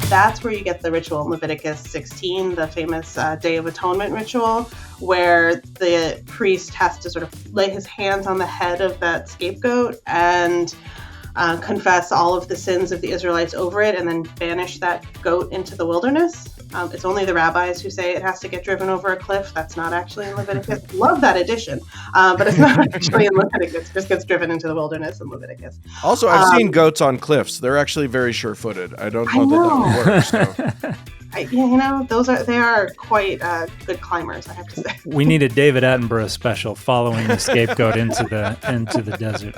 That's where you get the ritual in Leviticus 16, the famous Day of Atonement ritual, where the priest has to sort of lay his hands on the head of that scapegoat and confess all of the sins of the Israelites over it, and then banish that goat into the wilderness. It's only the rabbis who say it has to get driven over a cliff. That's not actually in Leviticus. Love that addition, but it's not actually in Leviticus. It just gets driven into the wilderness in Leviticus. Also, I've seen goats on cliffs. They're actually very sure-footed. I don't know that would work. So. They are quite good climbers, I have to say. We need a David Attenborough special following the scapegoat into the desert.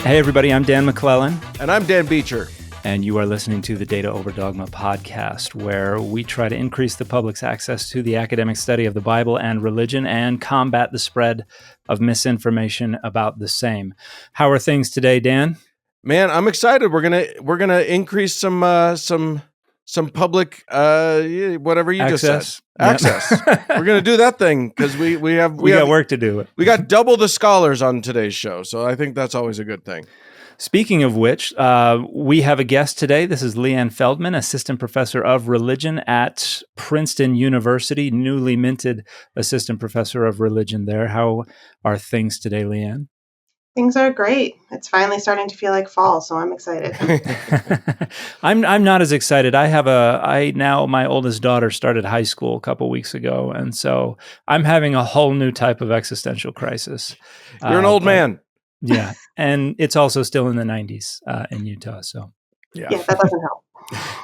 Hey everybody, I'm Dan McClellan. And I'm Dan Beecher. And you are listening to the Data Over Dogma podcast, where we try to increase the public's access to the academic study of the Bible and religion and combat the spread of misinformation about the same. How are things today, Dan? Man, I'm excited. We're gonna increase some public whatever you access. Just said. Access. We're gonna do that thing because we got work to do. We got double the scholars on today's show, so I think that's always a good thing. Speaking of which, we have a guest today. This is Liane Feldman, assistant professor of religion at Princeton University, newly minted assistant professor of religion there. How are things today, Liane? Things are great. It's finally starting to feel like fall, so I'm excited. I'm not as excited. My oldest daughter started high school a couple weeks ago, and so I'm having a whole new type of existential crisis. You're an old man. Yeah, and it's also still in the 90s in Utah, so yeah, that doesn't help.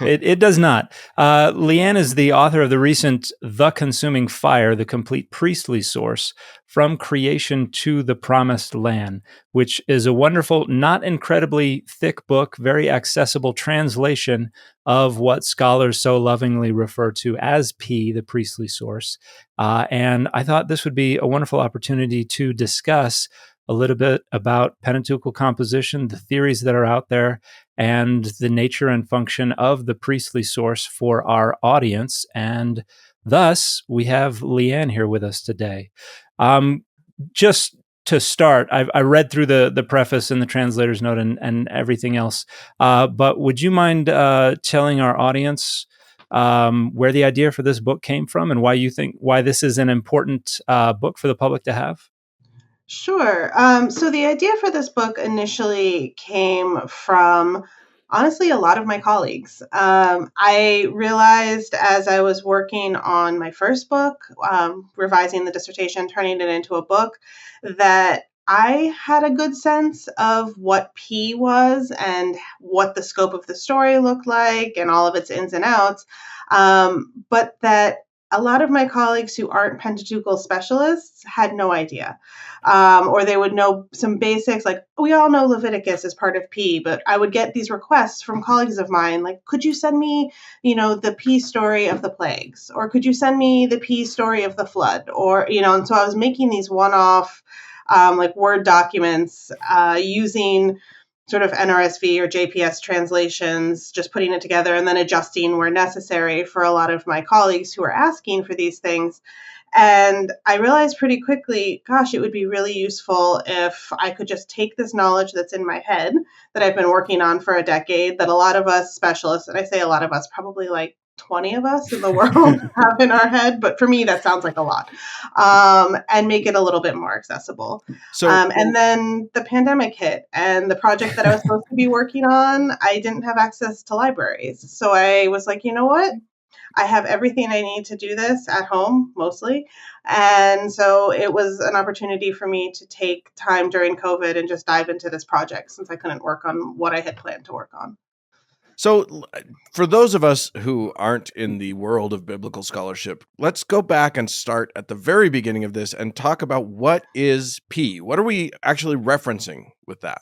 It does not. Liane is the author of the recent The Consuming Fire, the complete priestly source from creation to the promised land, which is a wonderful, not incredibly thick book, very accessible translation of what scholars so lovingly refer to as P, the priestly source. And I thought this would be a wonderful opportunity to discuss a little bit about Pentateuchal composition, the theories that are out there, and the nature and function of the priestly source for our audience. And thus, we have Liane here with us today. Just to start, I read through the preface and the translator's note and everything else, but would you mind telling our audience where the idea for this book came from and why this is an important book for the public to have? Sure. So the idea for this book initially came from, honestly, a lot of my colleagues. I realized as I was working on my first book, revising the dissertation, turning it into a book, that I had a good sense of what P was and what the scope of the story looked like and all of its ins and outs, but that a lot of my colleagues who aren't Pentateuchal specialists had no idea. Or they would know some basics, like we all know Leviticus is part of P, but I would get these requests from colleagues of mine, like, could you send me, the P story of the plagues? Or could you send me the P story of the flood? Or, and so I was making these one-off, Word documents using sort of NRSV or JPS translations, just putting it together and then adjusting where necessary for a lot of my colleagues who are asking for these things. And I realized pretty quickly, gosh, it would be really useful if I could just take this knowledge that's in my head that I've been working on for a decade, that a lot of us specialists, and I say a lot of us, probably like 20 of us in the world have in our head, but for me, that sounds like a lot, and make it a little bit more accessible. And then the pandemic hit, and the project that I was supposed to be working on, I didn't have access to libraries. So I was like, you know what? I have everything I need to do this at home, mostly. And so it was an opportunity for me to take time during COVID and just dive into this project since I couldn't work on what I had planned to work on. So for those of us who aren't in the world of biblical scholarship, let's go back and start at the very beginning of this and talk about what is P. What are we actually referencing with that?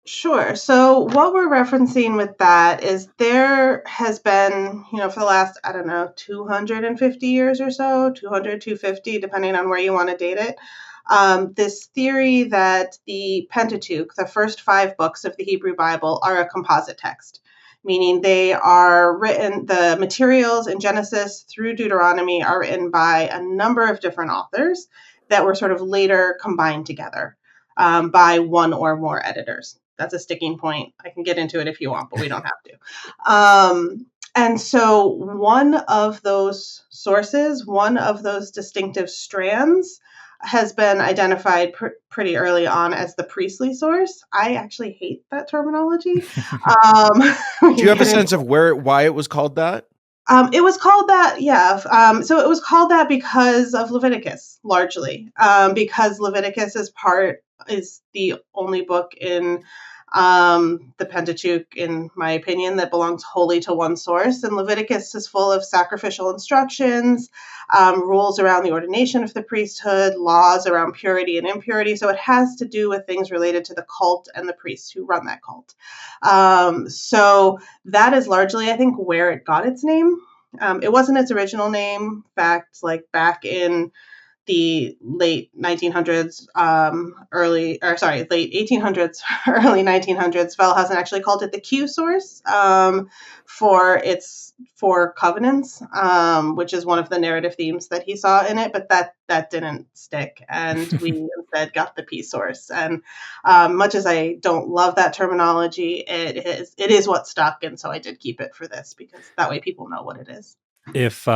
Sure. So what we're referencing with that is there has been, for the last, 250 years or so, 200, 250, depending on where you want to date it, this theory that the Pentateuch, the first 5 books of the Hebrew Bible, are a composite text, meaning they are written, the materials in Genesis through Deuteronomy are written by a number of different authors that were sort of later combined together by one or more editors. that's a sticking point. I can get into it if you want, but we don't have to. And so one of those sources, one of those distinctive strands, has been identified pretty early on as the priestly source. I actually hate that terminology. Do you have a sense of why it was called that? It was called that, yeah. So it was called that because of Leviticus, largely, because Leviticus is the only book in the Pentateuch, in my opinion, that belongs wholly to one source. And Leviticus is full of sacrificial instructions, rules around the ordination of the priesthood, laws around purity and impurity. So it has to do with things related to the cult and the priests who run that cult. So that is largely, I think, where it got its name. It wasn't its original name. In fact, like back in the late 1900s, late 1800s, early 1900s, Wellhausen actually called it the Q source for its four covenants, which is one of the narrative themes that he saw in it, but that didn't stick, and we instead got the P source. And much as I don't love that terminology, it is what stuck, and so I did keep it for this, because that way people know what it is. If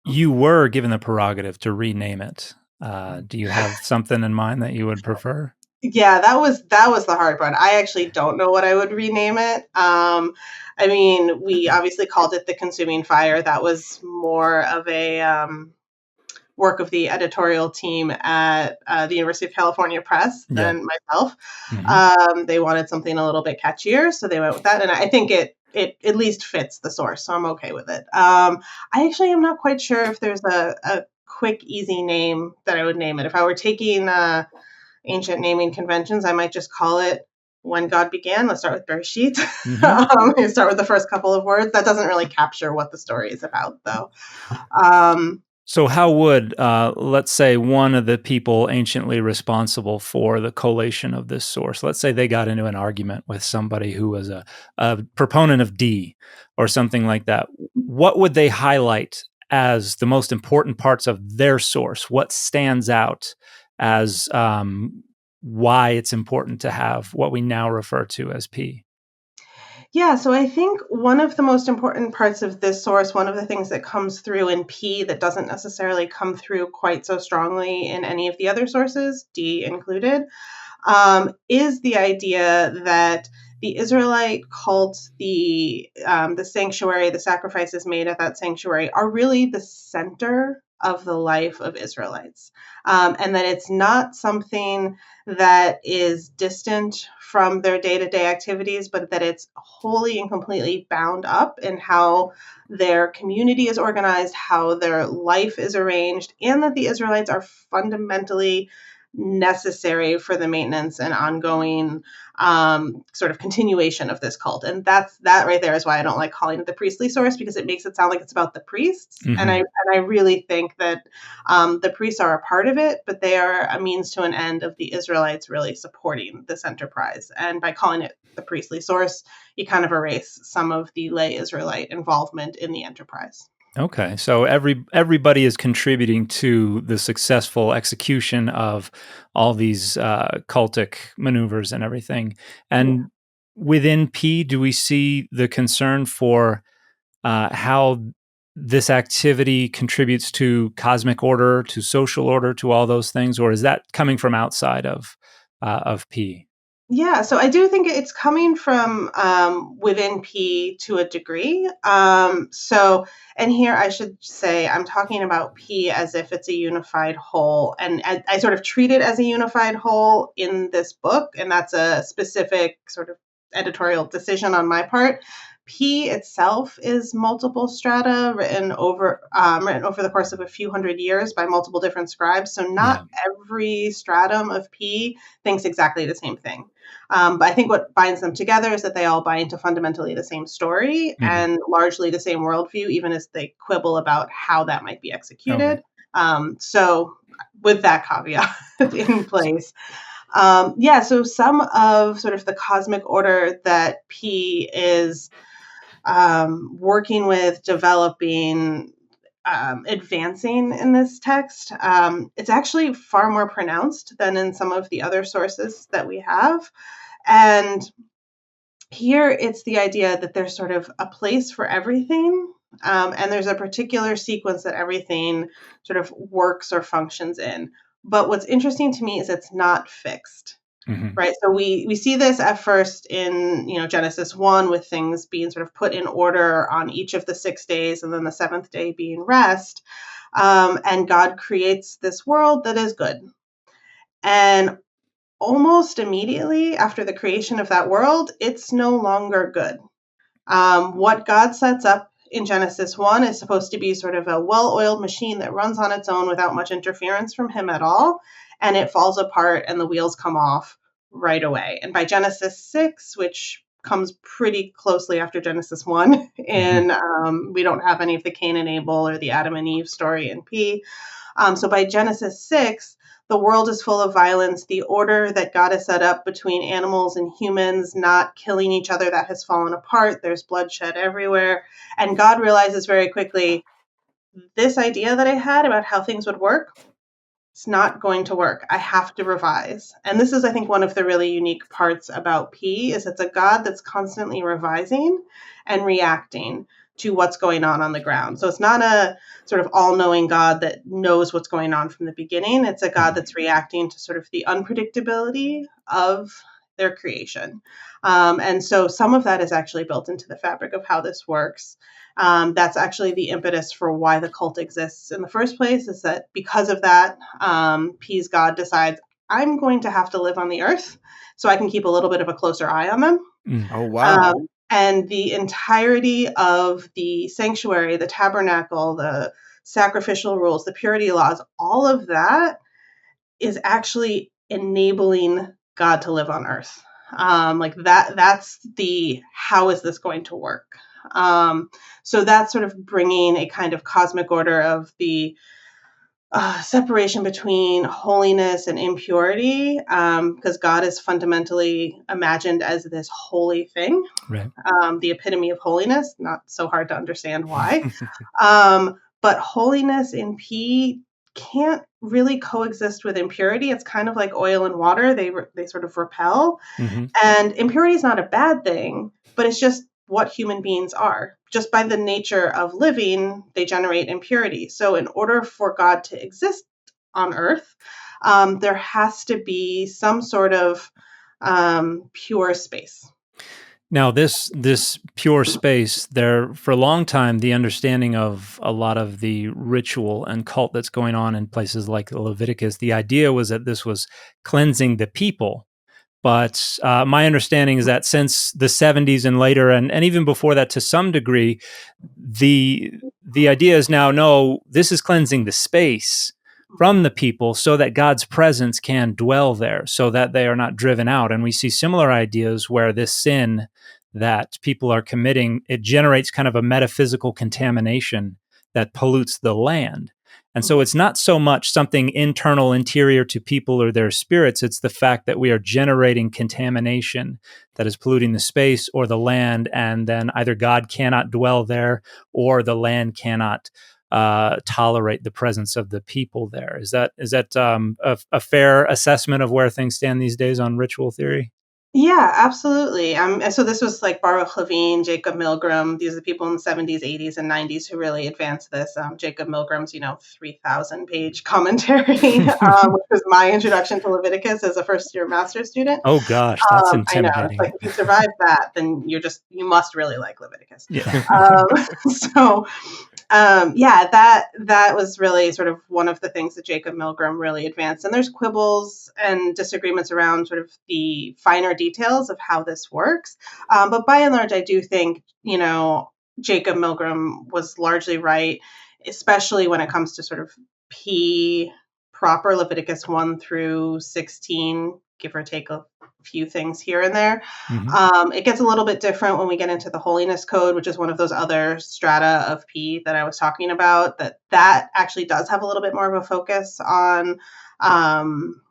you were given the prerogative to rename it, do you have something in mind that you would prefer? Yeah, that was the hard part. I actually don't know what I would rename it. I mean, we obviously called it The Consuming Fire. That was more of a work of the editorial team at the University of California Press than myself. Mm-hmm. They wanted something a little bit catchier, so they went with that, and I think it at least fits the source, so I'm okay with it. I actually am not quite sure if there's a quick, easy name that I would name it. If I were taking ancient naming conventions, I might just call it When God Began. Let's start with Bereshit. Mm-hmm. Start with the first couple of words. That doesn't really capture what the story is about, though. So how would, let's say, one of the people anciently responsible for the collation of this source, let's say they got into an argument with somebody who was a proponent of D or something like that, what would they highlight as the most important parts of their source? What stands out as why it's important to have what we now refer to as P? Yeah, so I think one of the most important parts of this source, one of the things that comes through in P that doesn't necessarily come through quite so strongly in any of the other sources, D included, is the idea that the Israelite cult, the sanctuary, the sacrifices made at that sanctuary are really the center of the life of Israelites, and that it's not something that is distant from their day-to-day activities, but that it's wholly and completely bound up in how their community is organized, how their life is arranged, and that the Israelites are fundamentally necessary for the maintenance and ongoing sort of continuation of this cult. And that right there is why I don't like calling it the priestly source, because it makes it sound like it's about the priests. Mm-hmm. And I really think that the priests are a part of it, but they are a means to an end of the Israelites really supporting this enterprise. And by calling it the priestly source, you kind of erase some of the lay Israelite involvement in the enterprise. Okay, so everybody is contributing to the successful execution of all these cultic maneuvers and everything. And within P, do we see the concern for how this activity contributes to cosmic order, to social order, to all those things, or is that coming from outside of P? Yeah, so I do think it's coming from within P to a degree. And here I should say I'm talking about P as if it's a unified whole, and I sort of treat it as a unified whole in this book, and that's a specific sort of editorial decision on my part. P itself is multiple strata written over the course of a few hundred years by multiple different scribes. So not every stratum of P thinks exactly the same thing. But I think what binds them together is that they all buy into fundamentally the same story and largely the same worldview, even as they quibble about how that might be executed. So with that caveat in place. So some of sort of the cosmic order that P is working with, developing, advancing in this text, it's actually far more pronounced than in some of the other sources that we have. And here it's the idea that there's sort of a place for everything, and there's a particular sequence that everything sort of works or functions in. But what's interesting to me is it's not fixed. Mm-hmm. Right. So we see this at first in, Genesis 1 with things being sort of put in order on each of the 6 days and then the seventh day being rest. And God creates this world that is good. And almost immediately after the creation of that world, it's no longer good. What God sets up in Genesis 1 is supposed to be sort of a well-oiled machine that runs on its own without much interference from him at all. And it falls apart and the wheels come off right away. And by Genesis 6, which comes pretty closely after Genesis 1, and we don't have any of the Cain and Abel or the Adam and Eve story in P. So by Genesis 6, the world is full of violence. The order that God has set up between animals and humans not killing each other, that has fallen apart. There's bloodshed everywhere. And God realizes very quickly, this idea that I had about how things would work, it's not going to work. I have to revise. And this is, I think, one of the really unique parts about P is it's a God that's constantly revising and reacting to what's going on the ground. So it's not a sort of all-knowing God that knows what's going on from the beginning. It's a God that's reacting to sort of the unpredictability of their creation. And so some of that is actually built into the fabric of how this works. That's actually the impetus for why the cult exists in the first place, is that because of that, P's God decides, I'm going to have to live on the earth so I can keep a little bit of a closer eye on them. Oh, wow. And the entirety of the sanctuary, the tabernacle, the sacrificial rules, the purity laws, all of that is actually enabling God to live on earth. Like that's the, how is this going to work? So that's sort of bringing a kind of cosmic order of the separation between holiness and impurity, because God is fundamentally imagined as this holy thing, Right. the epitome of holiness. Not so hard to understand why. But holiness in P can't really coexist with impurity. It's kind of like oil and water. They sort of repel. Mm-hmm. And impurity is not a bad thing, but it's just what human beings are. Just by the nature of living, they generate impurity. So in order for God to exist on earth, there has to be some sort of pure space. Now, this pure space, there for a long time, the understanding of a lot of the ritual and cult that's going on in places like Leviticus, the idea was that this was cleansing the people. But my understanding is that since the 70s and later, and even before that to some degree, the idea is now, no, this is cleansing the space from the people so that God's presence can dwell there, so that they are not driven out. And we see similar ideas where this sin that people are committing, it generates kind of a metaphysical contamination that pollutes the land. And so it's not so much something internal, interior to people or their spirits. It's the fact that we are generating contamination that is polluting the space or the land, and then either God cannot dwell there or the land cannot tolerate the presence of the people there. Is that a fair assessment of where things stand these days on ritual theory? Yeah, absolutely. And so this was like Baruch Levine, Jacob Milgram. These are the people in the 70s, 80s, and 90s who really advanced this. Jacob Milgram's, 3,000-page commentary, which was my introduction to Leviticus as a first-year master's student. Oh gosh, that's I know. It's intimidating. like if you survive that, then you must really like Leviticus. Yeah. So yeah, that was really sort of one of the things that Jacob Milgram really advanced. And there's quibbles and disagreements around sort of the finer details of how this works. But by and large, I do think, Jacob Milgram was largely right, especially when it comes to sort of P proper, Leviticus 1 through 16, give or take a few things here and there. Mm-hmm. It gets a little bit different when we get into the holiness code, which is one of those other strata of P that I was talking about, that actually does have a little bit more of a focus on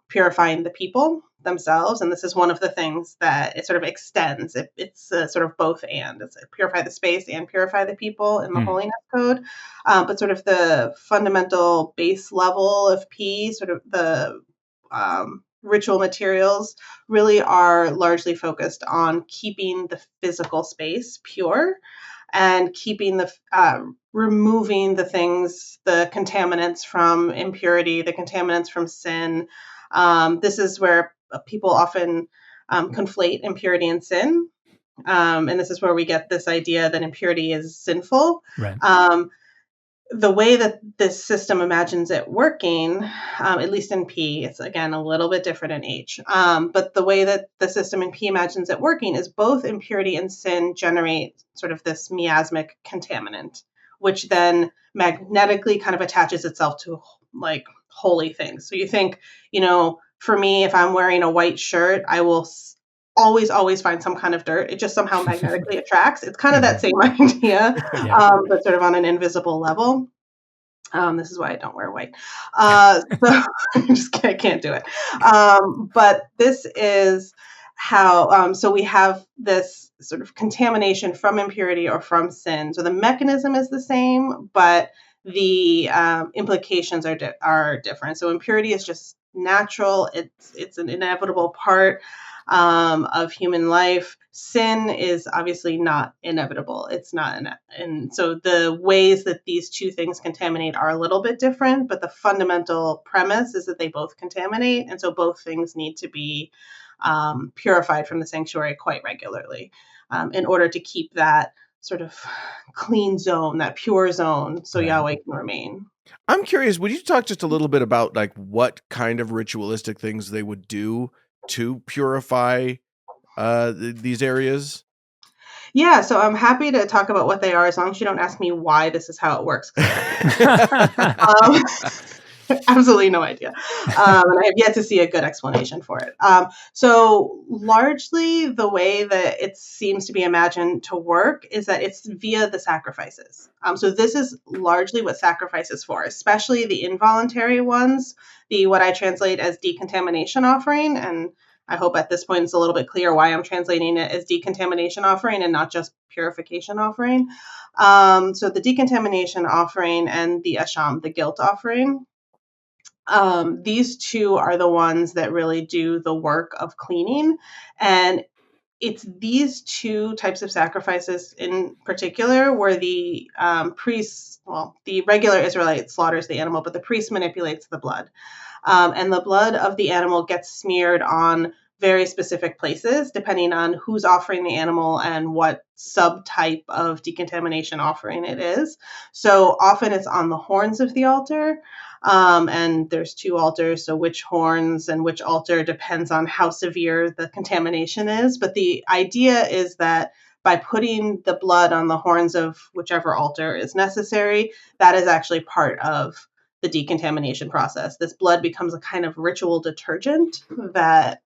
purifying the people themselves. And this is one of the things that it sort of extends. It's sort of both and. It's purify the space and purify the people in the holiness code. But sort of the fundamental base level of P, sort of the ritual materials really are largely focused on keeping the physical space pure and keeping removing the things, the contaminants from impurity, the contaminants from sin. This is where people often conflate impurity and sin. And this is where we get this idea that impurity is sinful. Right. The way that this system imagines it working, at least in P, it's again a little bit different in H. But the way that the system in P imagines it working is both impurity and sin generate sort of this miasmic contaminant, which then magnetically kind of attaches itself to like holy things. So you think, for me, if I'm wearing a white shirt, I will always find some kind of dirt. It just somehow magnetically attracts. It's kind of that same idea, but sort of on an invisible level. This is why I don't wear white. So I can't do it. But this is how, so we have this sort of contamination from impurity or from sin. So the mechanism is the same, but the implications are different. So impurity is just natural. It's an inevitable part of human life. Sin is obviously not inevitable. It's not, and so the ways that these two things contaminate are a little bit different, but the fundamental premise is that they both contaminate, and so both things need to be purified from the sanctuary quite regularly in order to keep that sort of clean zone, that pure zone, so Yahweh can remain. I'm curious, would you talk just a little bit about like what kind of ritualistic things they would do to purify these areas? Yeah, so I'm happy to talk about what they are as long as you don't ask me why this is how it works. Absolutely no idea. And I have yet to see a good explanation for it. So largely the way that it seems to be imagined to work is that it's via the sacrifices. So this is largely what sacrifice is for, especially the involuntary ones, what I translate as decontamination offering. And I hope at this point it's a little bit clear why I'm translating it as decontamination offering and not just purification offering. So the decontamination offering and the asham, the guilt offering, these two are the ones that really do the work of cleaning. And it's these two types of sacrifices in particular where the priests, the regular Israelite slaughters the animal, but the priest manipulates the blood. And the blood of the animal gets smeared on very specific places, depending on who's offering the animal and what subtype of decontamination offering it is. So often it's on the horns of the altar. And there's two altars, so which horns and which altar depends on how severe the contamination is. But the idea is that by putting the blood on the horns of whichever altar is necessary, that is actually part of the decontamination process. This blood becomes a kind of ritual detergent that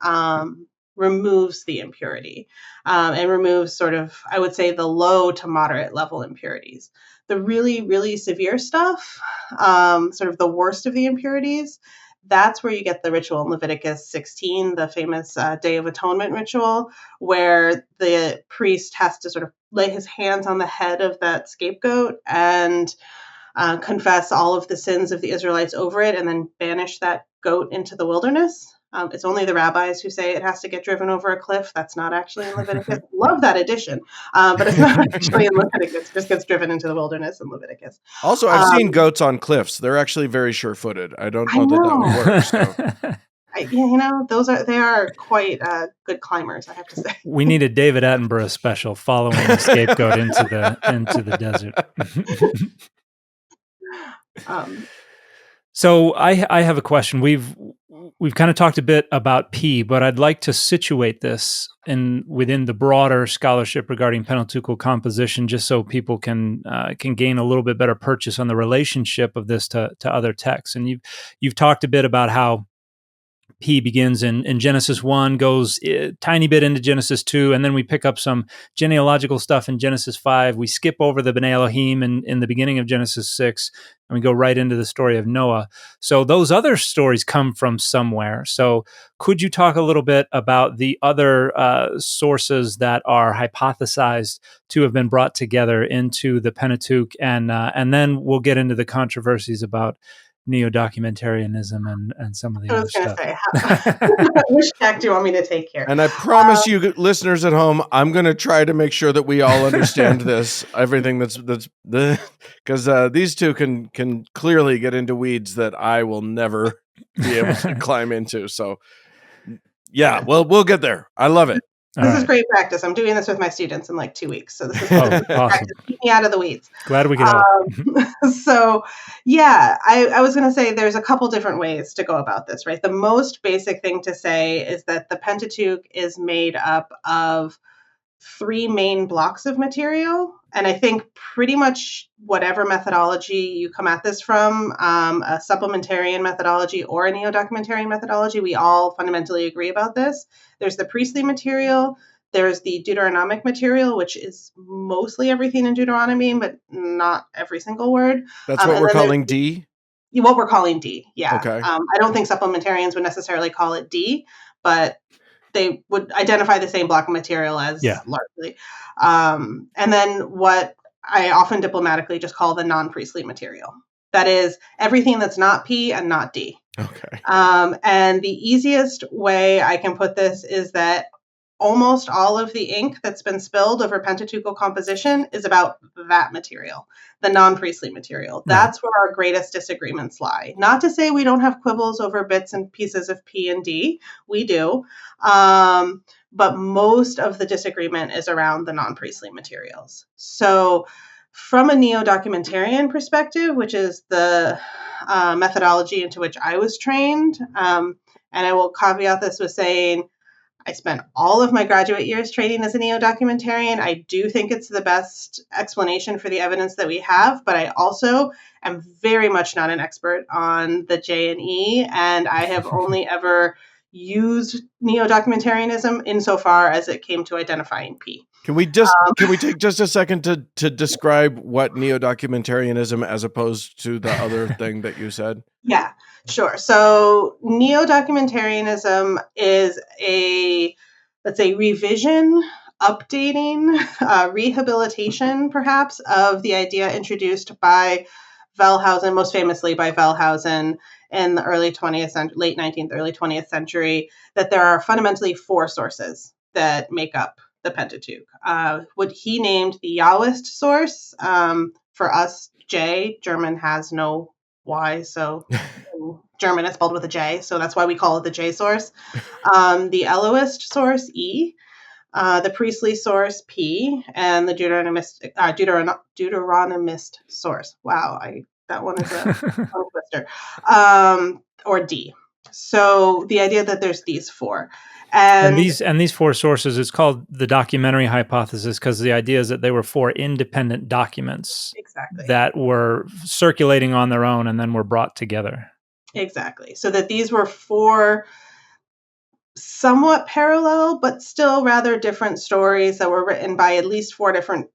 removes the impurity and removes sort of, I would say, the low to moderate level impurities. The really, really severe stuff, sort of the worst of the impurities, that's where you get the ritual in Leviticus 16, the famous Day of Atonement ritual, where the priest has to sort of lay his hands on the head of that scapegoat and confess all of the sins of the Israelites over it and then banish that goat into the wilderness. It's only the rabbis who say it has to get driven over a cliff. That's not actually in Leviticus. Love that addition, but it's not actually in Leviticus. It just gets driven into the wilderness in Leviticus. Also, I've seen goats on cliffs. They're actually very sure-footed. I don't know that would work. So. They are quite good climbers, I have to say. We need a David Attenborough special following the scapegoat into the desert. So I have a question. We've kind of talked a bit about P, but I'd like to situate this within the broader scholarship regarding Pentateuchal composition, just so people can gain a little bit better purchase on the relationship of this to other texts. And you've talked a bit about how P begins in Genesis 1, goes a tiny bit into Genesis 2, and then we pick up some genealogical stuff in Genesis 5. We skip over the B'nai Elohim in the beginning of Genesis 6, and we go right into the story of Noah. So those other stories come from somewhere. So could you talk a little bit about the other sources that are hypothesized to have been brought together into the Pentateuch, and then we'll get into the controversies about neodocumentarianism and some of the I other was going to stuff. say, which tack do you want me to take here? And I promise you, listeners at home, I'm going to try to make sure that we all understand this. Everything that's because these two can clearly get into weeds that I will never be able to climb into. So, yeah, well, we'll get there. I love it. This is great practice. I'm doing this with my students in like 2 weeks. So this is awesome. practice. Keep me out of the weeds. Glad we could help. So yeah, I was going to say there's a couple different ways to go about this, right? The most basic thing to say is that the Pentateuch is made up of 3 main blocks of material. And I think pretty much whatever methodology you come at this from, a supplementarian methodology or a neo-documentarian methodology, we all fundamentally agree about this. There's the priestly material, there's the Deuteronomic material, which is mostly everything in Deuteronomy, but not every single word. That's what we're calling D? What we're calling D, yeah. Okay. I don't think supplementarians would necessarily call it D, but they would identify the same block of material as largely. And then what I often diplomatically just call the non-priestly material. That is everything that's not P and not D. Okay. And the easiest way I can put this is that almost all of the ink that's been spilled over Pentateuchal composition is about that material, the non-priestly material. That's where our greatest disagreements lie. Not to say we don't have quibbles over bits and pieces of P and D. We do. But most of the disagreement is around the non-priestly materials. So from a neo-documentarian perspective, which is the methodology into which I was trained, and I will caveat this with saying, I spent all of my graduate years training as a neo-documentarian. I do think it's the best explanation for the evidence that we have, but I also am very much not an expert on the J and E, and I have only ever used neo-documentarianism insofar as it came to identifying P. Can we take just a second to describe what neo-documentarianism as opposed to the other thing that you said? Yeah, sure. So neo-documentarianism is let's say, revision, updating, rehabilitation, perhaps, of the idea introduced by Wellhausen, most famously by Wellhausen in the early 20th century, late 19th, early 20th century, that there are fundamentally 4 sources that make up the Pentateuch. What he named the Yahwist source, for us, J, German has no Y, so in German it's spelled with a J, so that's why we call it the J source. The Elohist source, E, the priestly source, P, and the Deuteronomist source. Wow, that one is a tongue twister. Or D. So the idea that there's these 4. And these 4 sources, it's called the documentary hypothesis because the idea is that they were 4 independent documents that were circulating on their own and then were brought together. Exactly. So that these were 4 somewhat parallel, but still rather different stories that were written by at least 4 different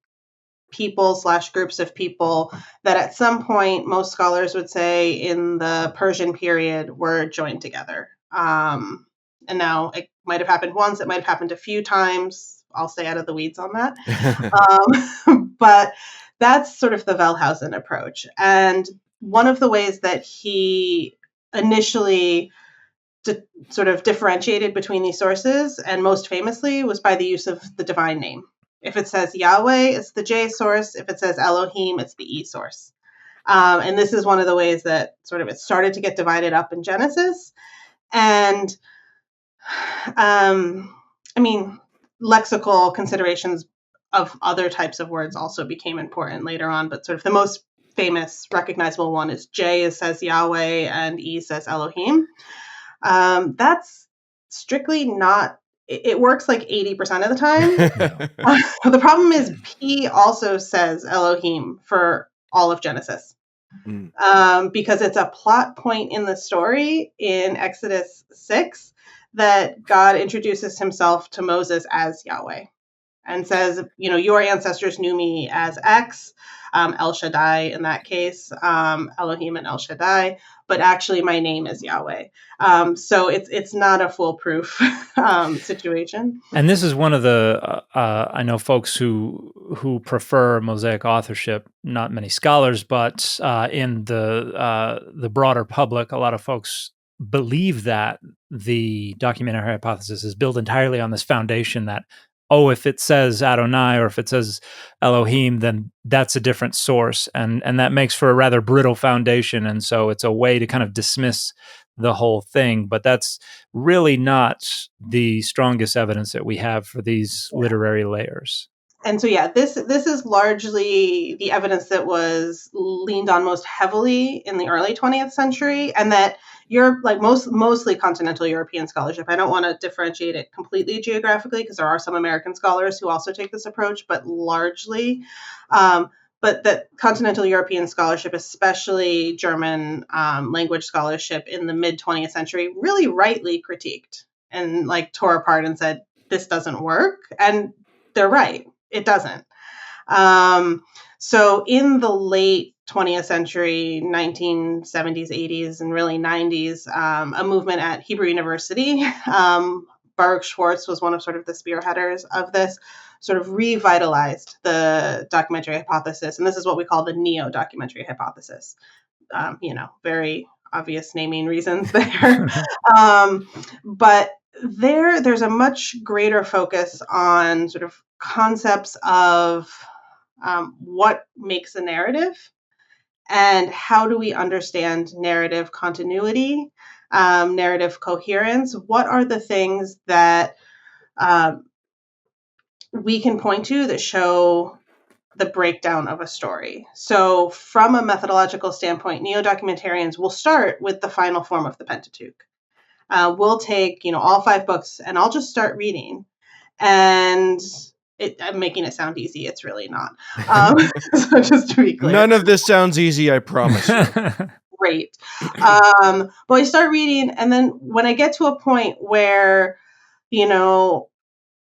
people / groups of people that at some point, most scholars would say in the Persian period, were joined together. And now it might have happened once, it might have happened a few times. I'll stay out of the weeds on that. But that's sort of the Wellhausen approach. And one of the ways that he initially sort of differentiated between these sources, and most famously, was by the use of the divine name. If it says Yahweh, it's the J source. If it says Elohim, it's the E source. And this is one of the ways that sort of it started to get divided up in Genesis. And lexical considerations of other types of words also became important later on, but sort of the most famous, recognizable one is J says Yahweh and E says Elohim. That's strictly not, it works like 80% of the time. The problem is P also says Elohim for all of Genesis. Because it's a plot point in the story in Exodus 6 that God introduces himself to Moses as Yahweh and says, your ancestors knew me as X, El Shaddai in that case, Elohim and El Shaddai, but actually my name is Yahweh. So it's not a foolproof situation. And this is one of the I know folks who prefer Mosaic authorship. Not many scholars, but in the broader public, a lot of folks believe that the documentary hypothesis is built entirely on this foundation that, oh, if it says Adonai or if it says Elohim, then that's a different source, and that makes for a rather brittle foundation. And so it's a way to kind of dismiss the whole thing, but that's really not the strongest evidence that we have for these literary layers. And so, this is largely the evidence that was leaned on most heavily in the early 20th century, and that mostly continental European scholarship. I don't want to differentiate it completely geographically because there are some American scholars who also take this approach, but largely, but that continental European scholarship, especially German language scholarship in the mid 20th century, really rightly critiqued and tore apart and said, this doesn't work. And they're right. It doesn't. So in the late 20th century, 1970s, 80s, and really 90s, a movement at Hebrew University, Baruch Schwartz was one of sort of the spearheaders of this, sort of revitalized the documentary hypothesis. And this is what we call the neodocumentary hypothesis. Very obvious naming reasons there. But there's a much greater focus on sort of concepts of what makes a narrative and how do we understand narrative continuity, narrative coherence. What are the things that we can point to that show the breakdown of a story? So from a methodological standpoint, neo-documentarians will start with the final form of the Pentateuch. We'll take, all 5 books and I'll just start reading. And I'm making it sound easy. It's really not. So just to be clear. None of this sounds easy, I promise you. Great. But I start reading, and then when I get to a point where,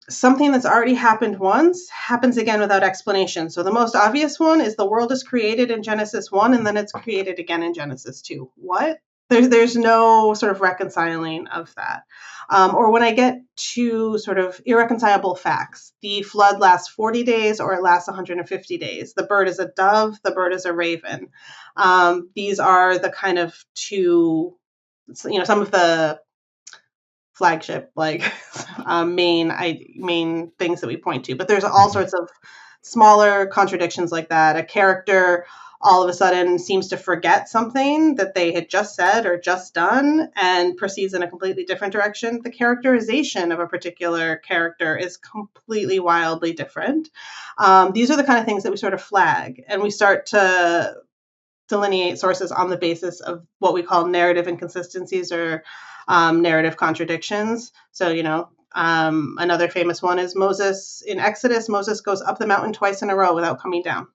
something that's already happened once happens again without explanation. So the most obvious one is the world is created in Genesis 1, and then it's created again in Genesis 2. What? There's no sort of reconciling of that. Or when I get to sort of irreconcilable facts, the flood lasts 40 days or it lasts 150 days. The bird is a dove, the bird is a raven. These are the kind of two, some of the flagship main things that we point to. But there's all sorts of smaller contradictions like that. A character all of a sudden seems to forget something that they had just said or just done and proceeds in a completely different direction. The characterization of a particular character is completely wildly different. These are the kind of things that we sort of flag, and we start to delineate sources on the basis of what we call narrative inconsistencies or narrative contradictions. So, another famous one is Moses. In Exodus, Moses goes up the mountain twice in a row without coming down.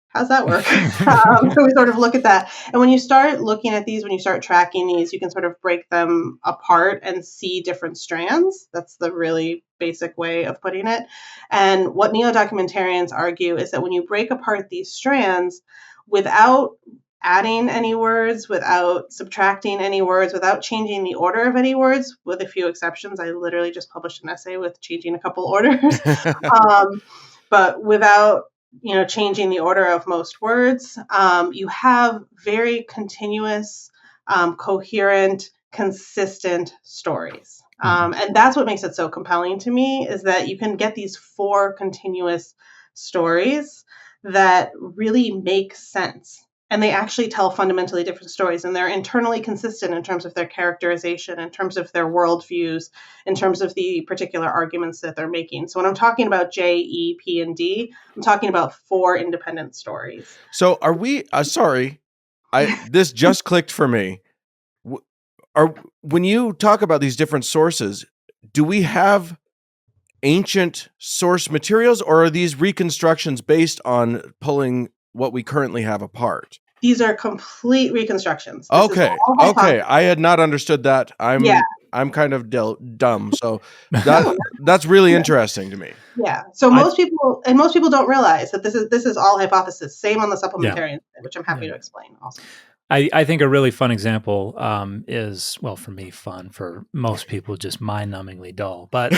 How's that work? So we sort of look at that. And when you start looking at these, when you start tracking these, you can sort of break them apart and see different strands. That's the really basic way of putting it. And what neo-documentarians argue is that when you break apart these strands, without adding any words, without subtracting any words, without changing the order of any words, with a few exceptions, I literally just published an essay with changing a couple orders, but without changing the order of most words, you have very continuous, coherent, consistent stories. And that's what makes it so compelling to me, is that you can get these 4 continuous stories that really make sense. And they actually tell fundamentally different stories, and they're internally consistent in terms of their characterization, in terms of their worldviews, in terms of the particular arguments that they're making. So when I'm talking about J, E, P, and D, I'm talking about 4 independent stories. So are we, sorry, this just clicked for me. When you talk about these different sources, do we have ancient source materials, or are these reconstructions based on pulling what we currently have apart? These are complete reconstructions. Okay. I had not understood that. I'm kind of dumb. So that's really interesting to me. Yeah. So most people don't realize that this is all hypothesis. Same on the supplementarian, which I'm happy to explain also. I think a really fun example is, well, for me, fun. For most people, just mind-numbingly dull. But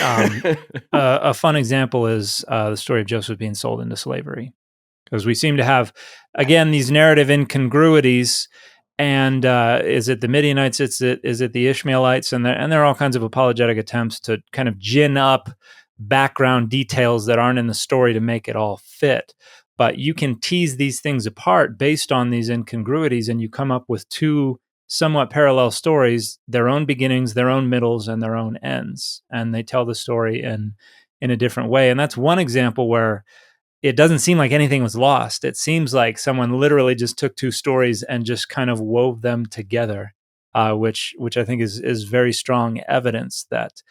a fun example is the story of Joseph being sold into slavery, because we seem to have, again, these narrative incongruities. And is it the Midianites? Is it the Ishmaelites? And there are all kinds of apologetic attempts to kind of gin up background details that aren't in the story to make it all fit. But you can tease these things apart based on these incongruities, and you come up with two somewhat parallel stories, their own beginnings, their own middles, and their own ends. And they tell the story in a different way. And that's one example where it doesn't seem like anything was lost. It seems like someone literally just took two stories and just kind of wove them together, which I think is very strong evidence that,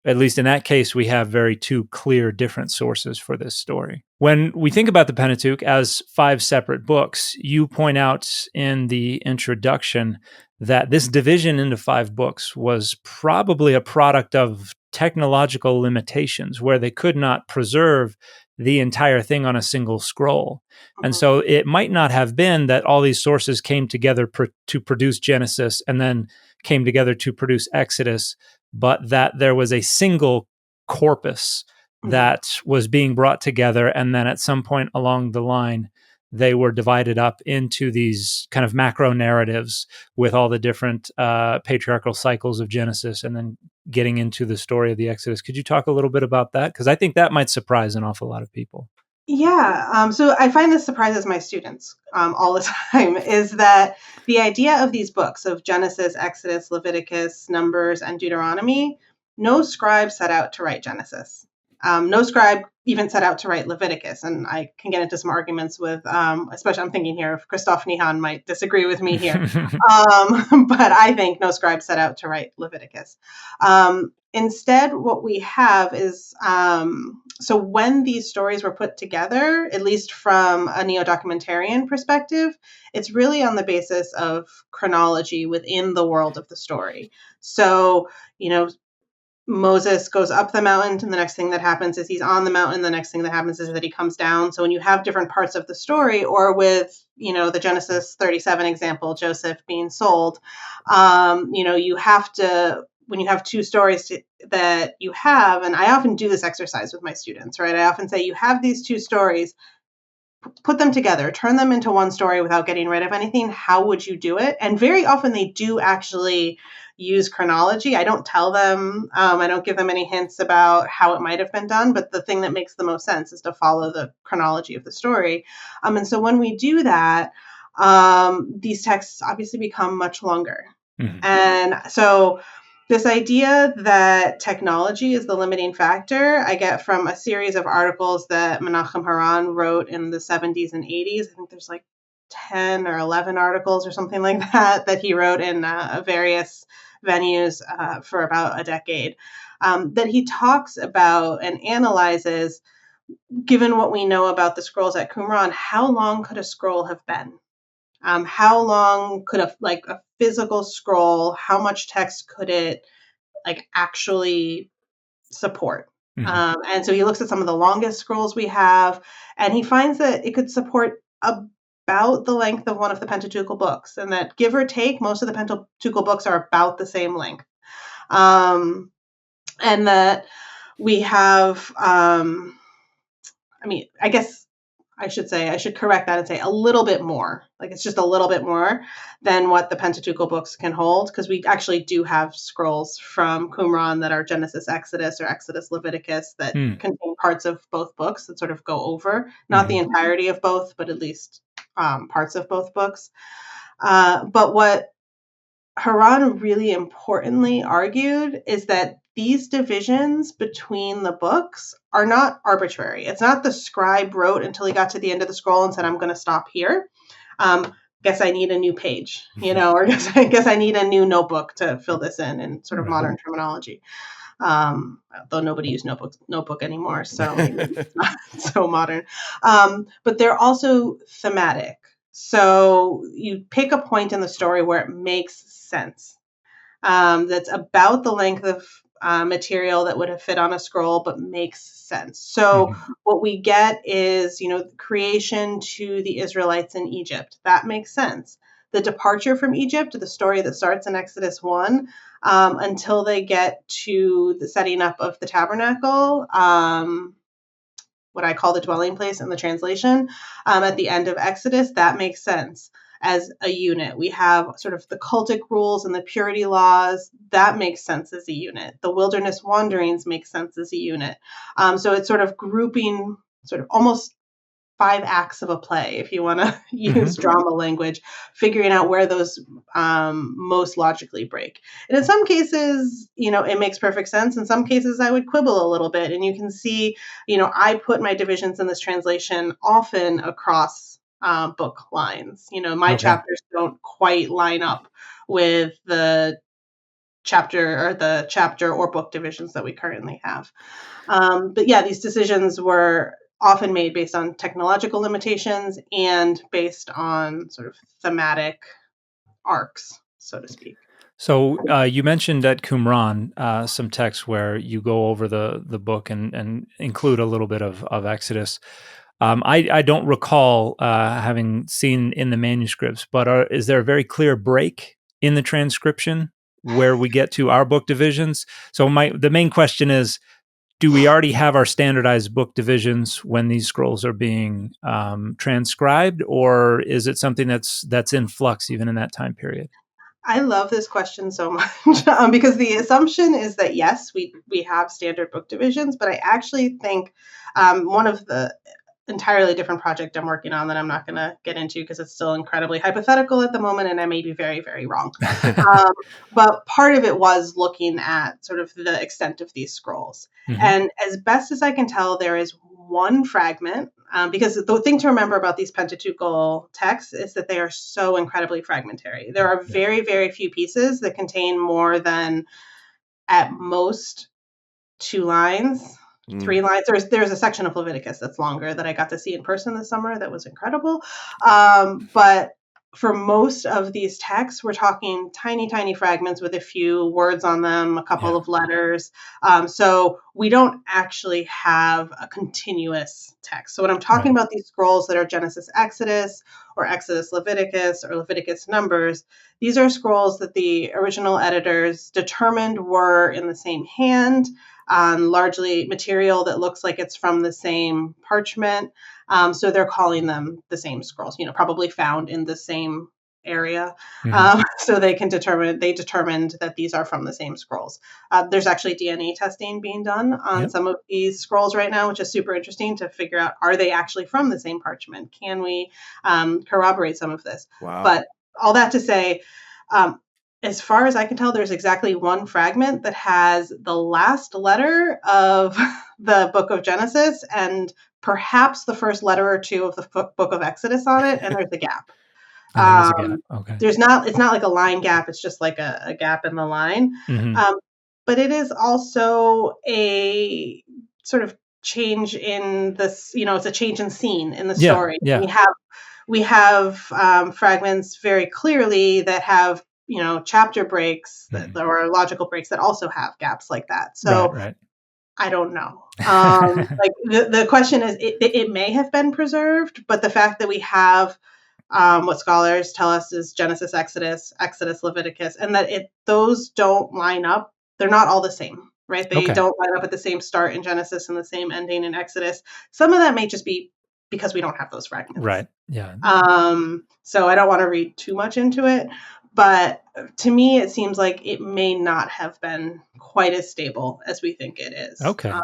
at least in that case, we have very two clear different sources for this story. When we think about the Pentateuch as 5 separate books, you point out in the introduction that this division into 5 books was probably a product of technological limitations, where they could not preserve the entire thing on a single scroll. And Mhm. so it might not have been that all these sources came together to produce Genesis and then came together to produce Exodus, but that there was a single corpus Mhm. that was being brought together. And then at some point along the line, they were divided up into these kind of macro narratives with all the different patriarchal cycles of Genesis, and then getting into the story of the Exodus. Could you talk a little bit about that? Because I think that might surprise an awful lot of people. Yeah, so I find this surprises my students all the time, is that the idea of these books of Genesis, Exodus, Leviticus, Numbers, and Deuteronomy, no scribe set out to write Genesis. No scribe even set out to write Leviticus. And I can get into some arguments with, especially I'm thinking here if Christoph Nihan might disagree with me here. But I think no scribe set out to write Leviticus. Instead, what we have is, so when these stories were put together, at least from a neo-documentarian perspective, it's really on the basis of chronology within the world of the story. So, Moses goes up the mountain, and the next thing that happens is he's on the mountain. The next thing that happens is that he comes down. So when you have different parts of the story, or with, the Genesis 37 example, Joseph being sold, you have to, when you have two stories that you have, and I often do this exercise with my students, right? I often say, you have these two stories, put them together, turn them into one story without getting rid of anything. How would you do it? And very often they do actually use chronology. I don't tell them, I don't give them any hints about how it might have been done, but the thing that makes the most sense is to follow the chronology of the story. And so when we do that, these texts obviously become much longer. Mhm. And so this idea that technology is the limiting factor, I get from a series of articles that Menachem Haran wrote in the 70s and 80s. I think there's like 10 or 11 articles or something like that he wrote in various venues for about a decade, that he talks about and analyzes, given what we know about the scrolls at Qumran, how long could a scroll have been? How long could a physical scroll, how much text could it actually support? Mhm. And so he looks at some of the longest scrolls we have, and he finds that it could support about the length of one of the Pentateuchal books, and that give or take, most of the Pentateuchal books are about the same length. And that we have, I guess I should correct that and say a little bit more. Like it's just a little bit more than what the Pentateuchal books can hold, because we actually do have scrolls from Qumran that are Genesis, Exodus, or Exodus, Leviticus, that Mm. contain parts of both books that sort of go over, not the entirety of both, but at least parts of both books. But what Haran really importantly argued is that these divisions between the books are not arbitrary. It's not the scribe wrote until he got to the end of the scroll and said, I'm going to stop here. Guess I need a new page, or guess I need a new notebook to fill this in sort of modern terminology. Though nobody uses notebook anymore, so maybe it's not so modern. But they're also thematic. So you pick a point in the story where it makes sense. That's about the length of material that would have fit on a scroll, but makes sense. So what we get is, creation to the Israelites in Egypt. That makes sense. the departure from Egypt, the story that starts in Exodus 1, until they get to the setting up of the tabernacle, what I call the dwelling place in the translation, at the end of Exodus, that makes sense as a unit. We have sort of the cultic rules and the purity laws. That makes sense as a unit. The wilderness wanderings make sense as a unit. So it's sort of grouping sort of almost 5 acts of a play, if you want to use drama language, figuring out where those most logically break. And in some cases, it makes perfect sense. In some cases, I would quibble a little bit. And you can see, I put my divisions in this translation often across book lines. My chapters don't quite line up with the chapter or book divisions that we currently have. But yeah, these decisions were often made based on technological limitations and based on sort of thematic arcs, so to speak. So you mentioned at Qumran some texts where you go over the book and include a little bit of Exodus. I don't recall having seen in the manuscripts, but is there a very clear break in the transcription where we get to our book divisions? So the main question is, do we already have our standardized book divisions when these scrolls are being transcribed, or is it something that's in flux even in that time period? I love this question so much because the assumption is that yes, we have standard book divisions, but I actually think one of the entirely different project I'm working on that I'm not going to get into because it's still incredibly hypothetical at the moment and I may be very, very wrong. But part of it was looking at sort of the extent of these scrolls. And as best as I can tell, there is one fragment, because the thing to remember about these Pentateuchal texts is that they are so incredibly fragmentary. There are very, very few pieces that contain more than at most 2 lines. 3 lines. There's a section of Leviticus that's longer that I got to see in person this summer that was incredible. But for most of these texts, we're talking tiny, tiny fragments with a few words on them, a couple of letters. So we don't actually have a continuous text. So when I'm talking about these scrolls that are Genesis Exodus or Exodus Leviticus or Leviticus Numbers, these are scrolls that the original editors determined were in the same hand, largely material that looks like it's from the same parchment. So they're calling them the same scrolls, probably found in the same area. So they determined that these are from the same scrolls. There's actually DNA testing being done on some of these scrolls right now, which is super interesting to figure out, are they actually from the same parchment? Can we corroborate some of this? Wow. But all that to say, as far as I can tell, there's exactly one fragment that has the last letter of the book of Genesis and perhaps the first letter or two of the book of Exodus on it, and there's a gap. There's a gap. Okay. It's not like a line gap, it's just like a gap in the line. But it is also a sort of change in this, it's a change in scene in the story. We have fragments very clearly that have chapter breaks or logical breaks that also have gaps like that. So I don't know. Like the question is, it may have been preserved, but the fact that we have what scholars tell us is Genesis, Exodus, Leviticus, and that those don't line up. They're not all the same, right? They don't line up at the same start in Genesis and the same ending in Exodus. Some of that may just be because we don't have those fragments. Right. Yeah. So I don't want to read too much into it, but to me, it seems like it may not have been quite as stable as we think it is. Okay.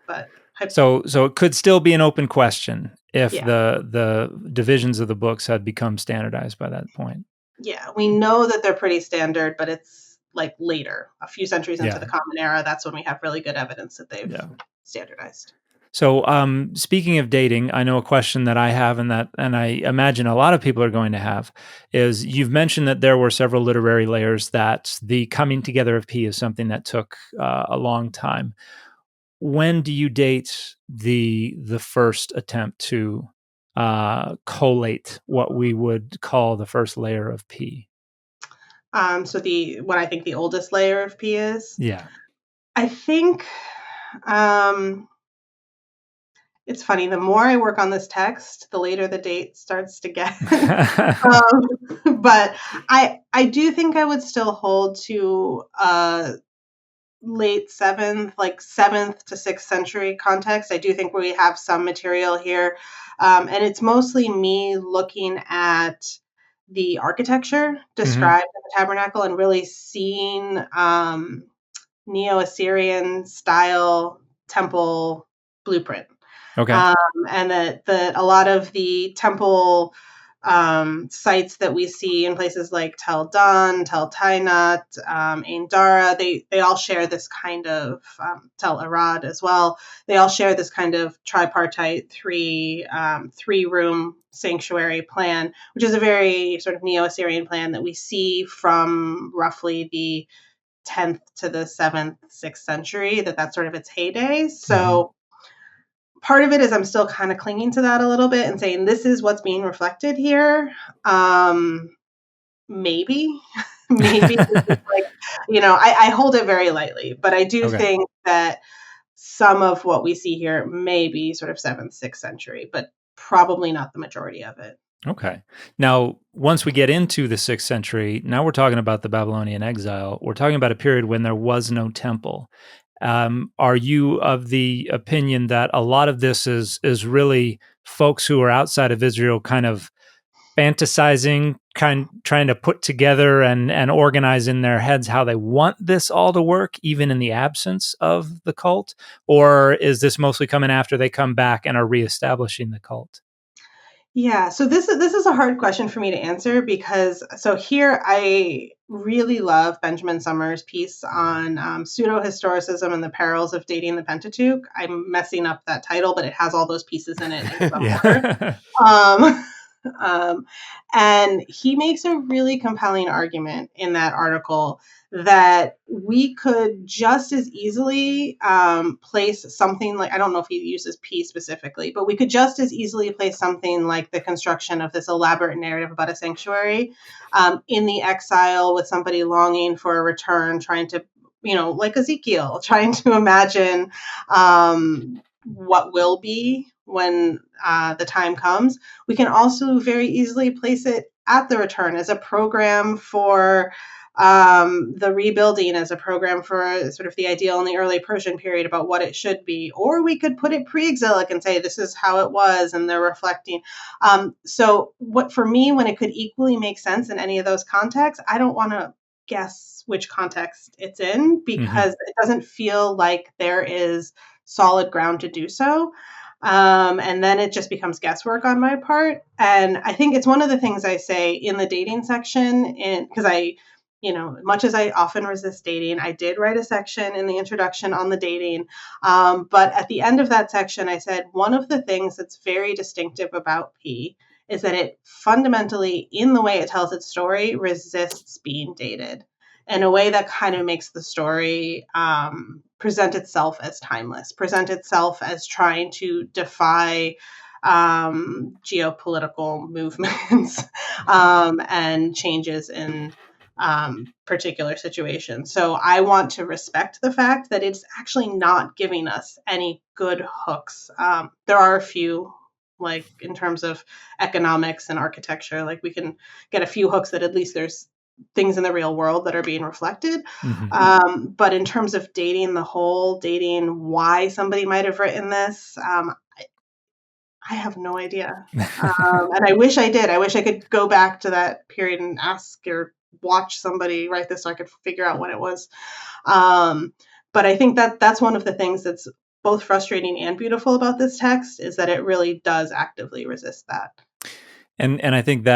But so it could still be an open question if the divisions of the books had become standardized by that point. Yeah, we know that they're pretty standard, but it's like later, a few centuries into the Common Era, that's when we have really good evidence that they've standardized. So speaking of dating, I know a question that I have and I imagine a lot of people are going to have is, you've mentioned that there were several literary layers, that the coming together of P is something that took a long time. When do you date the first attempt to collate what we would call the first layer of P? So what I think the oldest layer of P is? Yeah. I think it's funny. The more I work on this text, the later the date starts to get. But I do think I would still hold to late seventh, like 7th to 6th century context. I do think we have some material here, and it's mostly me looking at the architecture described in the tabernacle and really seeing Neo-Assyrian style temple blueprint. Okay. And that a lot of the temple sites that we see in places like Tel Dan, Tel Tainat, Ain Dara, they all share this kind of, Tel Arad as well, they all share this kind of tripartite three-room sanctuary plan, which is a very sort of Neo-Assyrian plan that we see from roughly the 10th to the 7th, 6th century, that's sort of its heyday. So part of it is I'm still kind of clinging to that a little bit and saying, this is what's being reflected here. Maybe, maybe, like, I hold it very lightly, but I do think that some of what we see here may be sort of 7th, 6th century, but probably not the majority of it. Okay. Now, once we get into the 6th century, now we're talking about the Babylonian exile. We're talking about a period when there was no temple. Are you of the opinion that a lot of this is really folks who are outside of Israel kind of fantasizing, trying to put together and organize in their heads how they want this all to work, even in the absence of the cult? Or is this mostly coming after they come back and are reestablishing the cult? Yeah, so this is a hard question for me to answer because here I really love Benjamin Summers' piece on pseudo-historicism and the perils of dating the Pentateuch. I'm messing up that title, but it has all those pieces in it in some order. And he makes a really compelling argument in that article that we could just as easily place something like, I don't know if he uses P specifically, but we could just as easily place something like the construction of this elaborate narrative about a sanctuary in the exile with somebody longing for a return, trying to, like Ezekiel, trying to imagine what will be when the time comes. We can also very easily place it at the return as a program for the rebuilding, as a program for sort of the ideal in the early Persian period about what it should be. Or we could put it pre-exilic and say this is how it was, and they're reflecting. So what for me, when it could equally make sense in any of those contexts, I don't want to guess which context it's in because it doesn't feel like there is solid ground to do so. And then it just becomes guesswork on my part. And I think it's one of the things I say in the dating section, because much as I often resist dating, I did write a section in the introduction on the dating. But at the end of that section, I said, one of the things that's very distinctive about P is that it fundamentally, in the way it tells its story, resists being dated in a way that kind of makes the story present itself as timeless, present itself as trying to defy geopolitical movements and changes in particular situations. So I want to respect the fact that it's actually not giving us any good hooks. There are a few, like in terms of economics and architecture, like we can get a few hooks that at least there's things in the real world that are being reflected. But in terms of dating why somebody might have written this, I have no idea. And I wish I did. I wish I could go back to that period and ask or watch somebody write this so I could figure out when it was. But I think that's one of the things that's both frustrating and beautiful about this text is that it really does actively resist that. And I think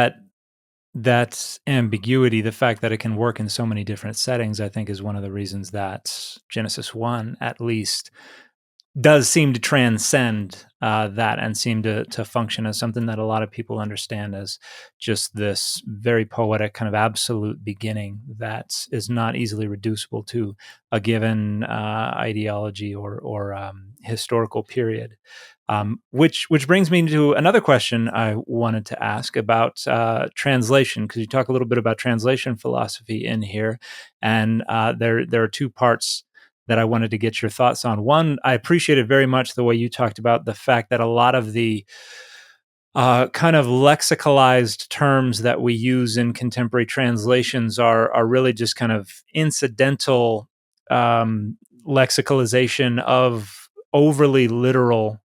that's ambiguity, the fact that it can work in so many different settings, I think is one of the reasons that Genesis 1, at least, does seem to transcend that and seem to function as something that a lot of people understand as just this very poetic kind of absolute beginning that is not easily reducible to a given ideology or historical period. Which brings me to another question I wanted to ask about translation, because you talk a little bit about translation philosophy in here, and there are two parts that I wanted to get your thoughts on. One, I appreciated very much the way you talked about the fact that a lot of the kind of lexicalized terms that we use in contemporary translations are really just kind of incidental lexicalization of overly literal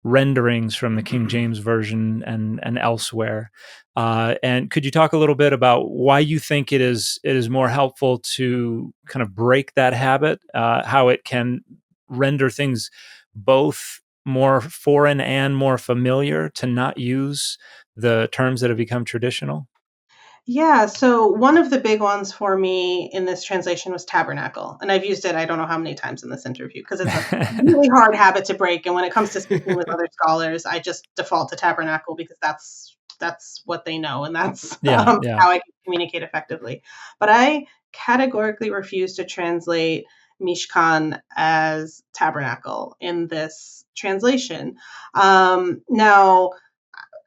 renderings from the King James Version and elsewhere. And could you talk a little bit about why you think it is more helpful to kind of break that habit, how it can render things both more foreign and more familiar to not use the terms that have become traditional? Yeah, so one of the big ones for me in this translation was tabernacle. And I've used it, I don't know how many times in this interview, because it's a really hard habit to break. And when it comes to speaking with other scholars, I just default to tabernacle because that's what they know, and that's Yeah. how I can communicate effectively. But I categorically refuse to translate Mishkan as tabernacle in this translation. Now,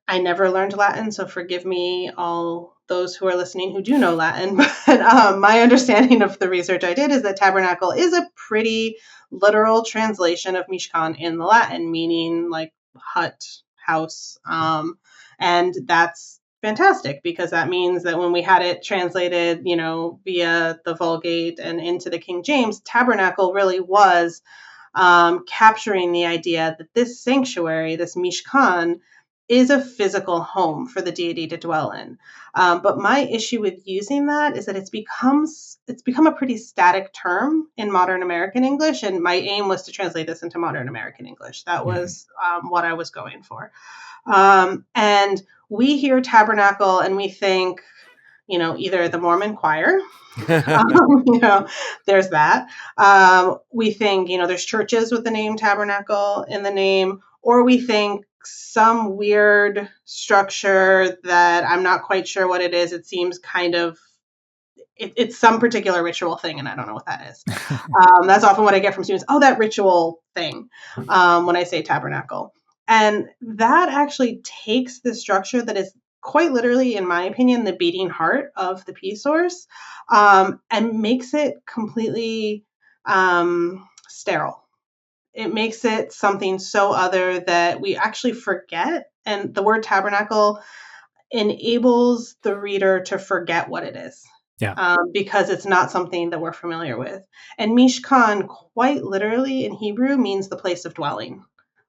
I never learned Latin, so forgive me, all those who are listening who do know Latin. But my understanding of the research I did is that tabernacle is a pretty literal translation of Mishkan in the Latin, meaning like hut, house. And that's fantastic because that means that when we had it translated, via the Vulgate and into the King James, tabernacle really was capturing the idea that this sanctuary, this Mishkan, is a physical home for the deity to dwell in. But my issue with using that is that it's become a pretty static term in modern American English, and my aim was to translate this into modern American English. That was what I was going for. And we hear tabernacle and we think, either the Mormon choir, there's that. We think, there's churches with the name tabernacle in the name, or we think some weird structure that I'm not quite sure what it is. It seems kind of, it's some particular ritual thing, and I don't know what that is. That's often what I get from students. Oh, that ritual thing, when I say tabernacle. And that actually takes the structure that is quite literally, in my opinion, the beating heart of the P source, and makes it completely sterile. It makes it something so other that we actually forget. And the word tabernacle enables the reader to forget what it is. Because it's not something that we're familiar with. And Mishkan, quite literally in Hebrew, means the place of dwelling.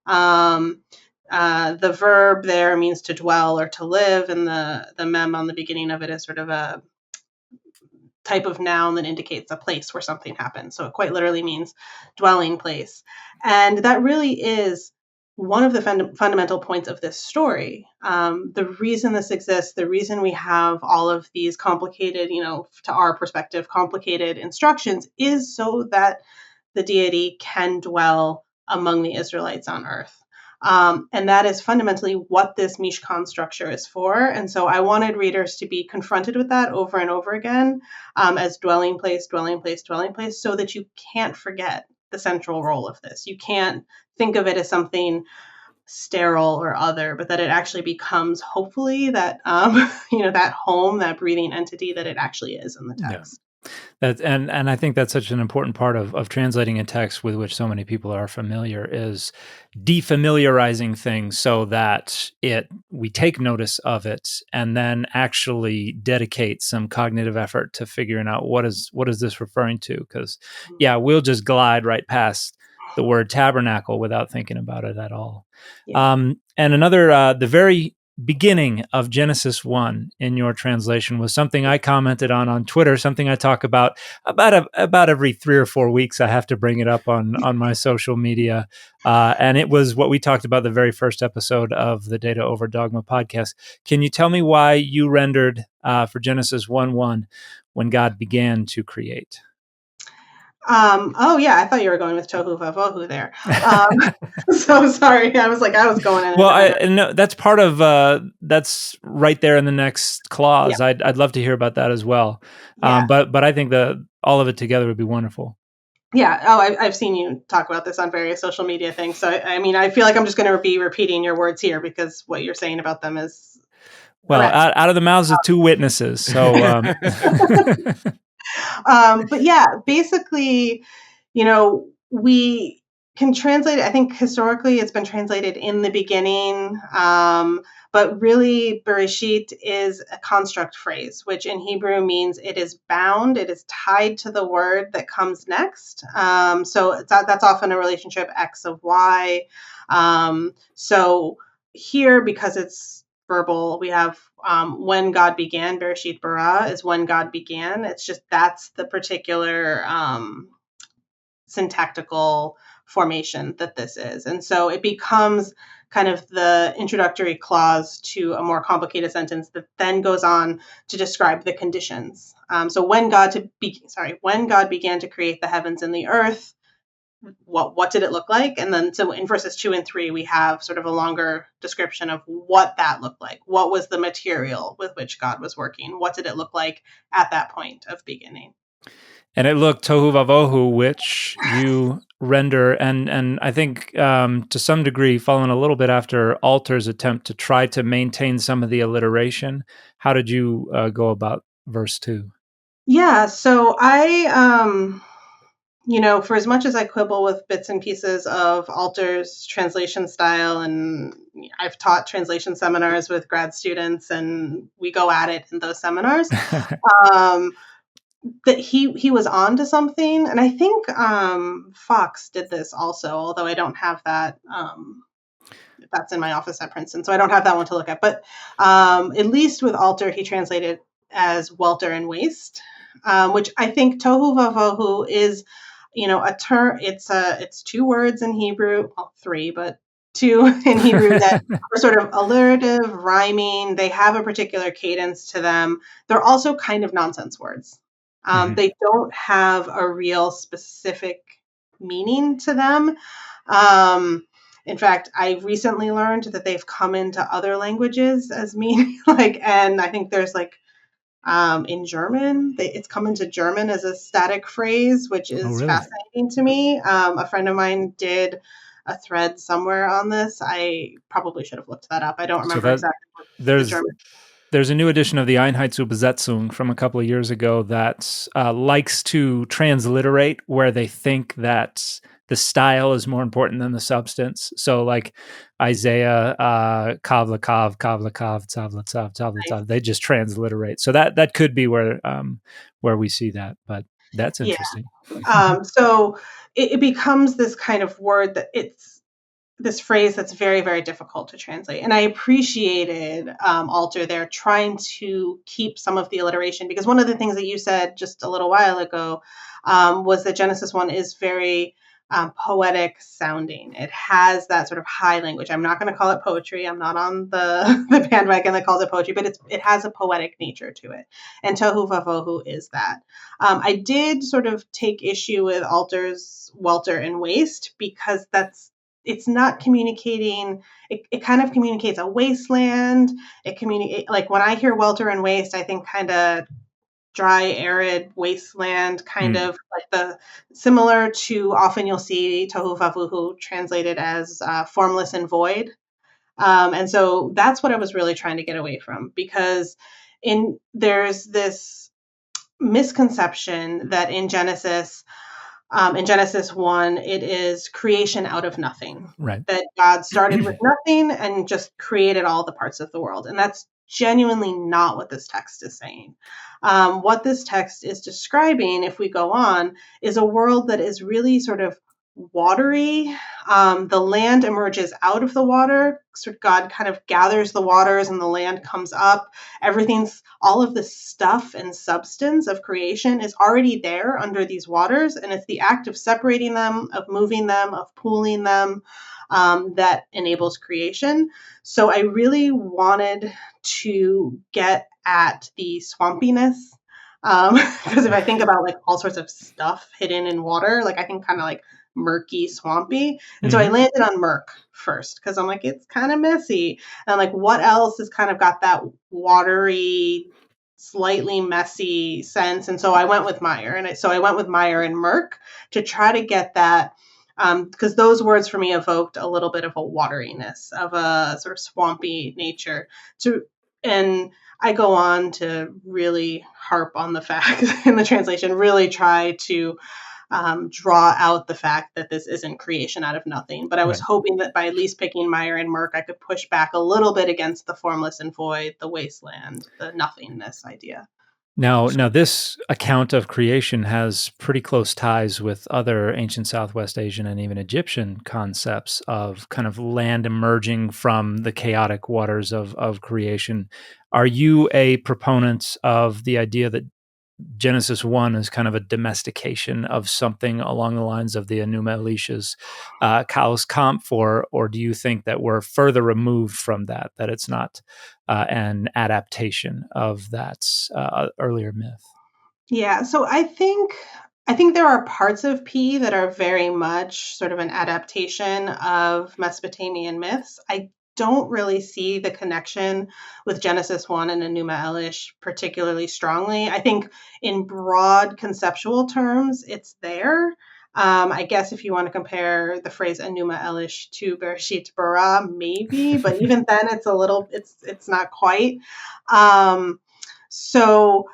The verb there means to dwell or to live, and the mem on the beginning of it is sort of a type of noun that indicates a place where something happens. So it quite literally means dwelling place. And that really is one of the fundamental points of this story. The reason this exists, the reason we have all of these complicated, to our perspective, complicated instructions, is so that the deity can dwell among the Israelites on earth. And that is fundamentally what this Mishkan structure is for. And so I wanted readers to be confronted with that over and over again, as dwelling place, dwelling place, dwelling place, so that you can't forget the central role of this. You can't think of it as something sterile or other, but that it actually becomes, hopefully, that that home, that breathing entity that it actually is in the text. And I think that's such an important part of translating a text with which so many people are familiar, is defamiliarizing things so that we take notice of it and then actually dedicate some cognitive effort to figuring out what is this referring to. Because we'll just glide right past the word tabernacle without thinking about it at all. And another, the very beginning of Genesis 1 in your translation was something I commented on Twitter, something I talk about every 3 or 4 weeks. I have to bring it up on my social media. And it was what we talked about the very first episode of the Data Over Dogma podcast. Can you tell me why you rendered for Genesis 1:1 when God began to create? I thought you were going with tohu vavohu there. So sorry, I was going in. Well, no, that's part of that's right there in the next clause. Yeah. I'd love to hear about that as well. Yeah. But I think all of it together would be wonderful. Yeah. Oh, I've seen you talk about this on various social media things. So I feel like I'm just going to be repeating your words here because what you're saying about them is out of the mouths of 2 witnesses. So. But yeah, basically, we can translate it. I think historically it's been translated in the beginning, but really Bereshit is a construct phrase, which in Hebrew means it is bound, it is tied to the word that comes next. So that's often a relationship X of Y. So here, because it's verbal, we have when God began, Bereshit bara is when God began. It's just that's the particular syntactical formation that this is. And so it becomes kind of the introductory clause to a more complicated sentence that then goes on to describe the conditions. So when God began to create the heavens and the earth, what did it look like? And then so in verses 2 and 3, we have sort of a longer description of what that looked like. What was the material with which God was working? What did it look like at that point of beginning? And it looked tohu vavohu, which you render, and I think to some degree following a little bit after Alter's attempt to try to maintain some of the alliteration. How did you go about verse 2? Yeah, so for as much as I quibble with bits and pieces of Alter's translation style, and I've taught translation seminars with grad students, and we go at it in those seminars, that he was on to something. And I think Fox did this also, although I don't have that. That's in my office at Princeton, so I don't have that one to look at. But at least with Alter, he translated as welter and waste, which I think tohu vavohu is, a term. It's two words in Hebrew, well, three, but two in Hebrew that are sort of alliterative, rhyming. They have a particular cadence to them. They're also kind of nonsense words. They don't have a real specific meaning to them. In fact, I recently learned that they've come into other languages as meaning and I think there's in German, it's come into German as a static phrase, which is really? fascinating to me. A friend of mine did a thread somewhere on this. I probably should have looked that up. I don't remember exactly what the German. There's a new edition of the Einheitsübersetzung from a couple of years ago that likes to transliterate where they think that the style is more important than the substance. So like Isaiah, kavla kav, kavla kav, tzavla tzav, tzavla tzav, they just transliterate. So that could be where we see that, but that's interesting. So it becomes this kind of word that it's this phrase that's very, very difficult to translate. And I appreciated Alter there trying to keep some of the alliteration, because one of the things that you said just a little while ago was that Genesis 1 is very poetic sounding. It has that sort of high language. I'm not going to call it poetry. I'm not on the bandwagon that calls it poetry, but it has a poetic nature to it. And tohu vavohu is that. I did sort of take issue with Alter's welter and waste, because it's not communicating. It kind of communicates a wasteland. Like when I hear welter and waste, I think kind of dry, arid wasteland, kind of like similar to, often you'll see tohu vavohu translated as formless and void. And so that's what I was really trying to get away from, because there's this misconception that in Genesis 1, it is creation out of nothing. Right. That God started with nothing and just created all the parts of the world. And that's genuinely not what this text is saying. What this text is describing, if we go on, is a world that is really sort of watery. The land emerges out of the water. So God kind of gathers the waters and the land comes up. All of the stuff and substance of creation is already there under these waters. And it's the act of separating them, of moving them, of pooling them, that enables creation. So I really wanted to get at the swampiness. Because if I think about like all sorts of stuff hidden in water, like I think kind of like murky, swampy. And so I landed on murk first, because I'm like, it's kind of messy. And I'm like, what else has kind of got that watery, slightly messy sense? And so I went with Meyer. I went with Meyer and murk to try to get that, because those words for me evoked a little bit of a wateriness, of a sort of swampy nature. And I go on to really harp on the fact in the translation, really try to draw out the fact that this isn't creation out of nothing. But I was Right. hoping that by at least picking Meyer and Merck, I could push back a little bit against the formless and void, the wasteland, the nothingness idea. Now, this account of creation has pretty close ties with other ancient Southwest Asian and even Egyptian concepts of kind of land emerging from the chaotic waters of creation. Are you a proponent of the idea that Genesis 1 is kind of a domestication of something along the lines of the Enuma Elish's Chaos Kampf, or do you think that we're further removed from that it's not an adaptation of that earlier myth? Yeah, so I think there are parts of P that are very much sort of an adaptation of Mesopotamian myths. I don't really see the connection with Genesis 1 and Enuma Elish particularly strongly. I think in broad conceptual terms, it's there. I guess if you want to compare the phrase Enuma Elish to Bereshit Bara, maybe, but even then it's not quite. So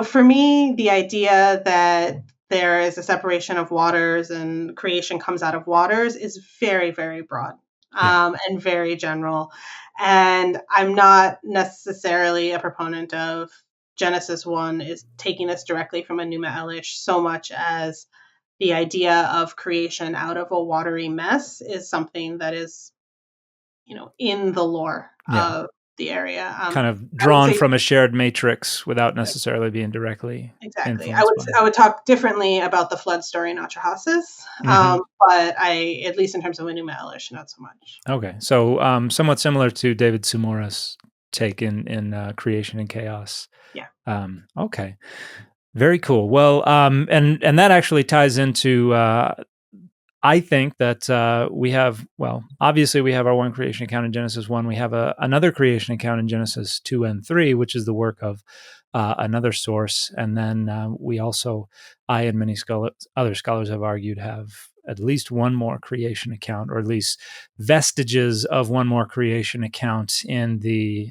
for me, the idea that there is a separation of waters and creation comes out of waters is very, very broad, and very general. And I'm not necessarily a proponent of Genesis 1 is taking this directly from Enuma Elish so much as the idea of creation out of a watery mess is something that is, in the lore of the area. Kind of drawn from a shared matrix without necessarily being directly Exactly. influenced by I would talk differently about the flood story in Atrahasis, but at least in terms of Enuma Elish, not so much. Okay, so somewhat similar to David Sumura's take in Creation and Chaos. Yeah. Okay. Very cool. Well, and that actually ties into I think that obviously we have our one creation account in Genesis 1. We have another creation account in Genesis 2 and 3, which is the work of another source. And then we also, I and many other scholars have argued, have at least one more creation account, or at least vestiges of one more creation account in the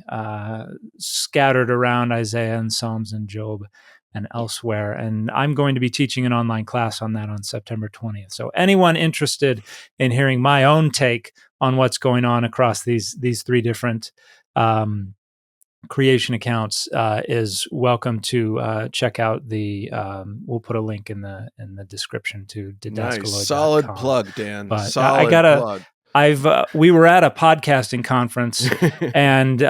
scattered around Isaiah and Psalms and Job and elsewhere. And I'm going to be teaching an online class on that on September 20th. So anyone interested in hearing my own take on what's going on across these three different creation accounts is welcome to check out the. We'll put a link in the description to didascaloid.com. Nice. Solid plug, Dan. But solid I gotta. Plug. We were at a podcasting conference, and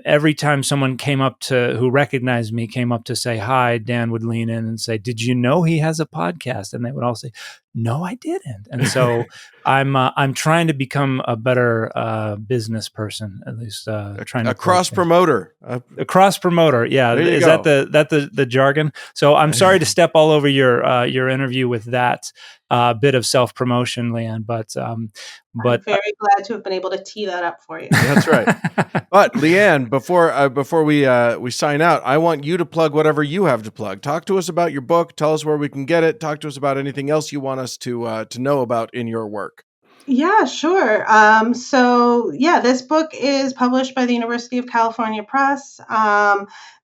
every time someone who recognized me came up to say hi, Dan would lean in and say, "Did you know he has a podcast?" And they would all say, "No, I didn't." And so I'm trying to become a better business person, at least trying to cross promoter. A cross promoter, yeah. Is that the jargon? So I'm sorry to step all over your interview with that bit of self promotion, Liane, but I'm very glad to have been able to tee that up for you. That's right. But Liane, before we sign out, I want you to plug whatever you have to plug. Talk to us about your book. Tell us where we can get it. Talk to us about anything else you want us to know about in your work. Yeah, sure. This book is published by the University of California Press. Say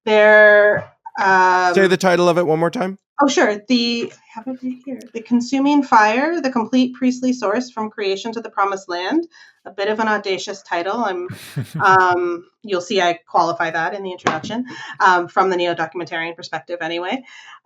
the title of it one more time. Oh, sure. I have it right here. The Consuming Fire, the Complete Priestly Source from Creation to the Promised Land. A bit of an audacious title. You'll see I qualify that in the introduction, from the neo-documentarian perspective anyway.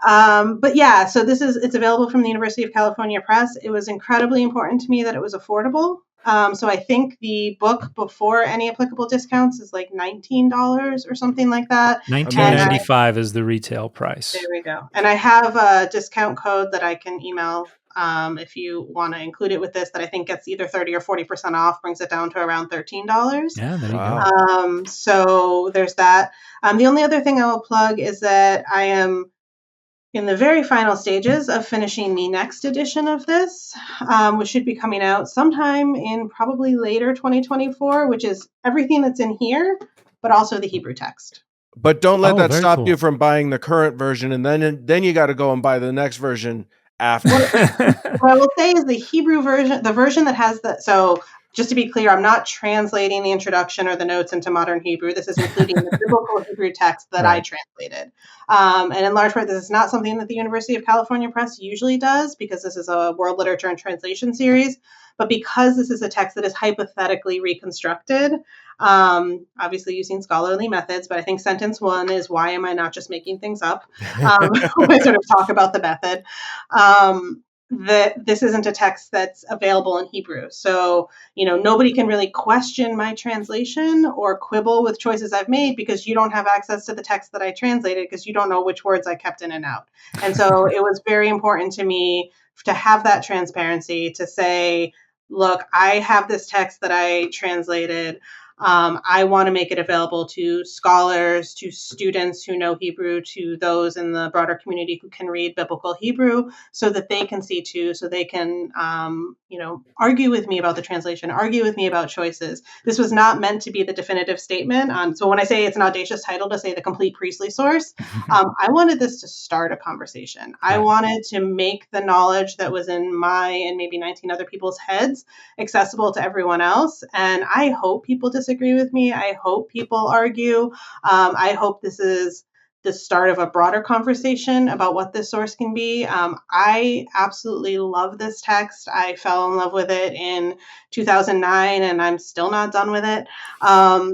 So it's available from the University of California Press. It was incredibly important to me that it was affordable. So I think the book before any applicable discounts is like $19 or something like that. $19.95 is the retail price. There we go. And I have a discount code that I can email if you want to include it with this, that I think gets either 30 or 40% off, brings it down to around $13. Yeah, there you go. So there's that. The only other thing I will plug is that I am in the very final stages of finishing the next edition of this, which should be coming out sometime in probably later 2024, which is everything that's in here, but also the Hebrew text. But don't let that stop you from buying the current version, and then you got to go and buy the next version after. What I will say is the Hebrew version, the version that has so just to be clear, I'm not translating the introduction or the notes into modern Hebrew. This is including the biblical Hebrew text that I translated. And in large part, this is not something that the University of California Press usually does, because this is a world literature and translation series. But because this is a text that is hypothetically reconstructed, obviously using scholarly methods, but I think sentence one is, why am I not just making things up? When I sort of talk about the method. That this isn't a text that's available in Hebrew. So, nobody can really question my translation or quibble with choices I've made, because you don't have access to the text that I translated, because you don't know which words I kept in and out. And so it was very important to me to have that transparency, to say, look, I have this text that I translated. I want to make it available to scholars, to students who know Hebrew, to those in the broader community who can read biblical Hebrew, so that they can see too, so they can, argue with me about the translation, argue with me about choices. This was not meant to be the definitive statement. So when I say it's an audacious title to say the complete priestly source, I wanted this to start a conversation. I wanted to make the knowledge that was in my and maybe 19 other people's heads accessible to everyone else. And I hope people disagree with me. I hope people argue. I hope this is the start of a broader conversation about what this source can be. I absolutely love this text. I fell in love with it in 2009, and I'm still not done with it.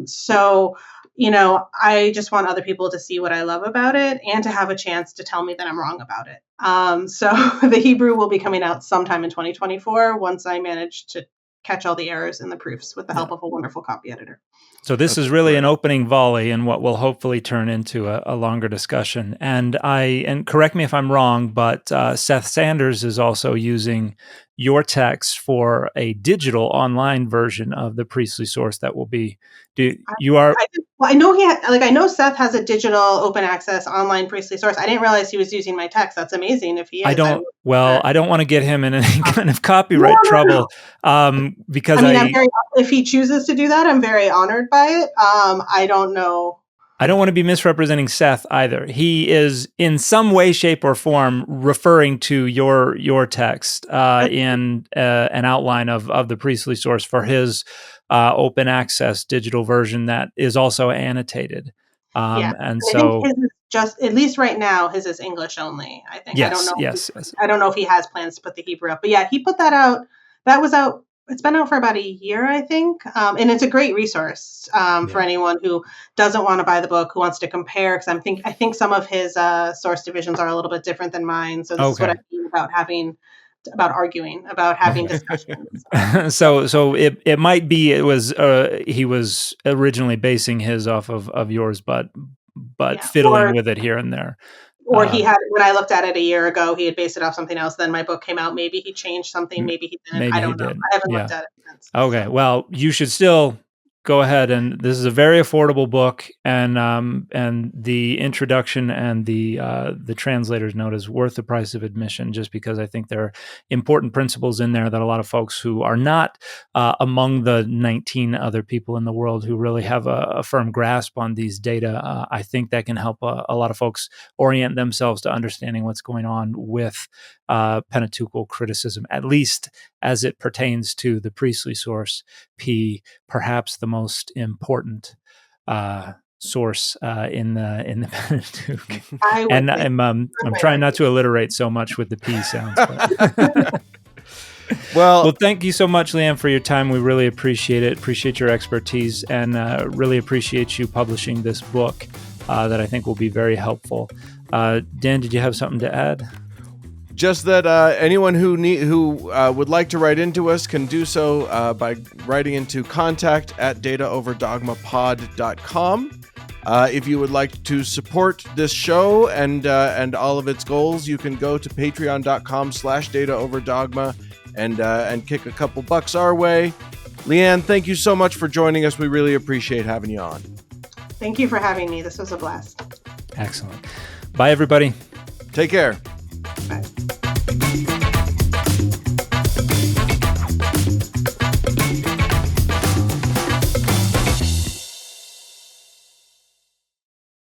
So, I just want other people to see what I love about it and to have a chance to tell me that I'm wrong about it. So the Hebrew will be coming out sometime in 2024 once I manage to catch all the errors in the proofs with the help of a wonderful copy editor. So this is really an opening volley in what will hopefully turn into a longer discussion. And correct me if I'm wrong, but Seth Sanders is also using your text for a digital online version of the priestly source that will be. I know I know Seth has a digital open access online priestly source. I didn't realize he was using my text. That's amazing if he is. I don't want to get him in any kind of copyright trouble. Because if he chooses to do that, I'm very honored by it. I don't know. I don't want to be misrepresenting Seth either. He is in some way, shape, or form referring to your text in an outline of the priestly source for his open access digital version that is also annotated. And so, I think his is just, at least right now, his is English only. I think. Yes, I don't know. Yes. I don't know if he has plans to put the Hebrew up, but yeah, he put that out. That was out. It's been out for about a year, I think. And it's a great resource for anyone who doesn't want to buy the book, who wants to compare. Because I think some of his source divisions are a little bit different than mine. So this is what I mean about arguing, about having discussions. So it might be he was originally basing his off of yours, but fiddling with it here and there. Or he had, when I looked at it a year ago, he had based it off something else. Then my book came out. Maybe he changed something. Maybe he didn't. I don't know. I haven't looked at it since. Okay. Well, you should still go ahead, and this is a very affordable book, and the introduction and the translator's note is worth the price of admission, just because I think there are important principles in there that a lot of folks who are not among the 19 other people in the world who really have a firm grasp on these data, I think that can help a lot of folks orient themselves to understanding what's going on with Pentateuchal criticism, at least as it pertains to the priestly source, P, perhaps the most important source in the Pentateuch. And I'm trying not to alliterate so much with the P sounds. Well, thank you so much, Liane, for your time. We really appreciate it. Appreciate your expertise, and really appreciate you publishing this book that I think will be very helpful. Dan, did you have something to add? Just that anyone who would like to write into us can do so by writing into contact@dataoverdogmapod.com. If you would like to support this show and all of its goals, you can go to patreon.com/dataoverdogma and kick a couple bucks our way. Liane, thank you so much for joining us. We really appreciate having you on. Thank you for having me. This was a blast. Excellent. Bye, everybody. Take care.